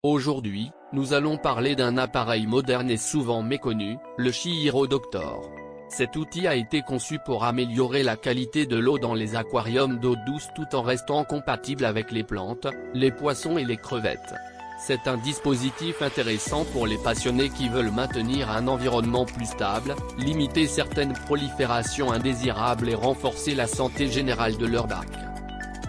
Aujourd'hui, nous allons parler d'un appareil moderne et souvent méconnu, le Chirodoctor. Cet outil a été conçu pour améliorer la qualité de l'eau dans les aquariums d'eau douce tout en restant compatible avec les plantes, les poissons et les crevettes. C'est un dispositif intéressant pour les passionnés qui veulent maintenir un environnement plus stable, limiter certaines proliférations indésirables et renforcer la santé générale de leur bac.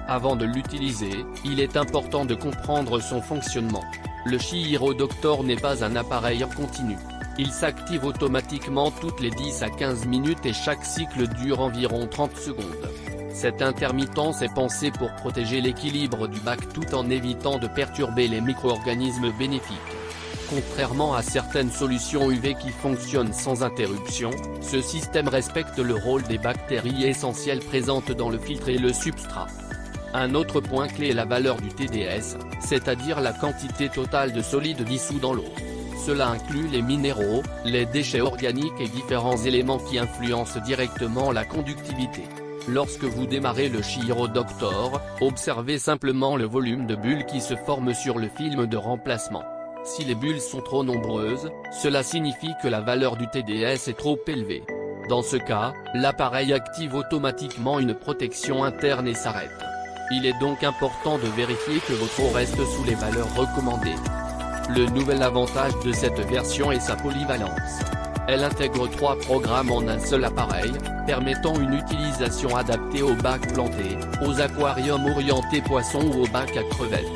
Avant de l'utiliser, il est important de comprendre son fonctionnement. Le Chirodoctor n'est pas un appareil en continu. Il s'active automatiquement toutes les 10 à 15 minutes et chaque cycle dure environ 30 secondes. Cette intermittence est pensée pour protéger l'équilibre du bac tout en évitant de perturber les micro-organismes bénéfiques. Contrairement à certaines solutions UV qui fonctionnent sans interruption, ce système respecte le rôle des bactéries essentielles présentes dans le filtre et le substrat. Un autre point clé est la valeur du TDS, c'est-à-dire la quantité totale de solide dissous dans l'eau. Cela inclut les minéraux, les déchets organiques et différents éléments qui influencent directement la conductivité. Lorsque vous démarrez le Chirodoctor, observez simplement le volume de bulles qui se forment sur le film de remplacement. Si les bulles sont trop nombreuses, cela signifie que la valeur du TDS est trop élevée. Dans ce cas, l'appareil active automatiquement une protection interne et s'arrête. Il est donc important de vérifier que votre eau reste sous les valeurs recommandées. Le nouvel avantage de cette version est sa polyvalence. Elle intègre 3 programmes en un seul appareil, permettant une utilisation adaptée aux bacs plantés, aux aquariums orientés poissons ou aux bacs à crevettes.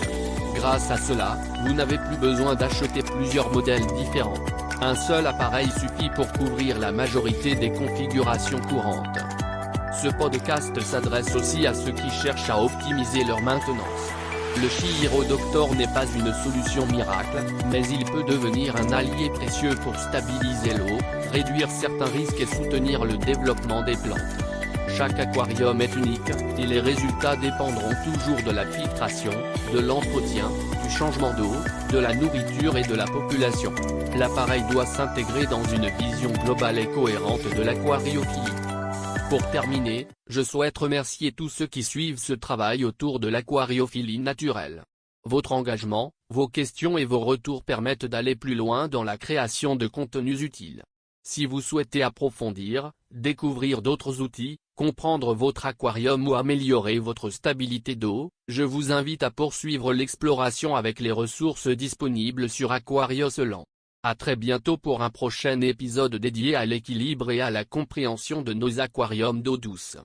Grâce à cela, vous n'avez plus besoin d'acheter plusieurs modèles différents. Un seul appareil suffit pour couvrir la majorité des configurations courantes. Ce podcast s'adresse aussi à ceux qui cherchent à optimiser leur maintenance. Le Chirodoctor n'est pas une solution miracle, mais il peut devenir un allié précieux pour stabiliser l'eau, réduire certains risques et soutenir le développement des plantes. Chaque aquarium est unique, et les résultats dépendront toujours de la filtration, de l'entretien, du changement d'eau, de la nourriture et de la population. L'appareil doit s'intégrer dans une vision globale et cohérente de l'aquariophilie. Pour terminer, je souhaite remercier tous ceux qui suivent ce travail autour de l'aquariophilie naturelle. Votre engagement, vos questions et vos retours permettent d'aller plus loin dans la création de contenus utiles. Si vous souhaitez approfondir, découvrir d'autres outils, comprendre votre aquarium ou améliorer votre stabilité d'eau, je vous invite à poursuivre l'exploration avec les ressources disponibles sur Aquarioselant. À très bientôt pour un prochain épisode dédié à l'équilibre et à la compréhension de nos aquariums d'eau douce.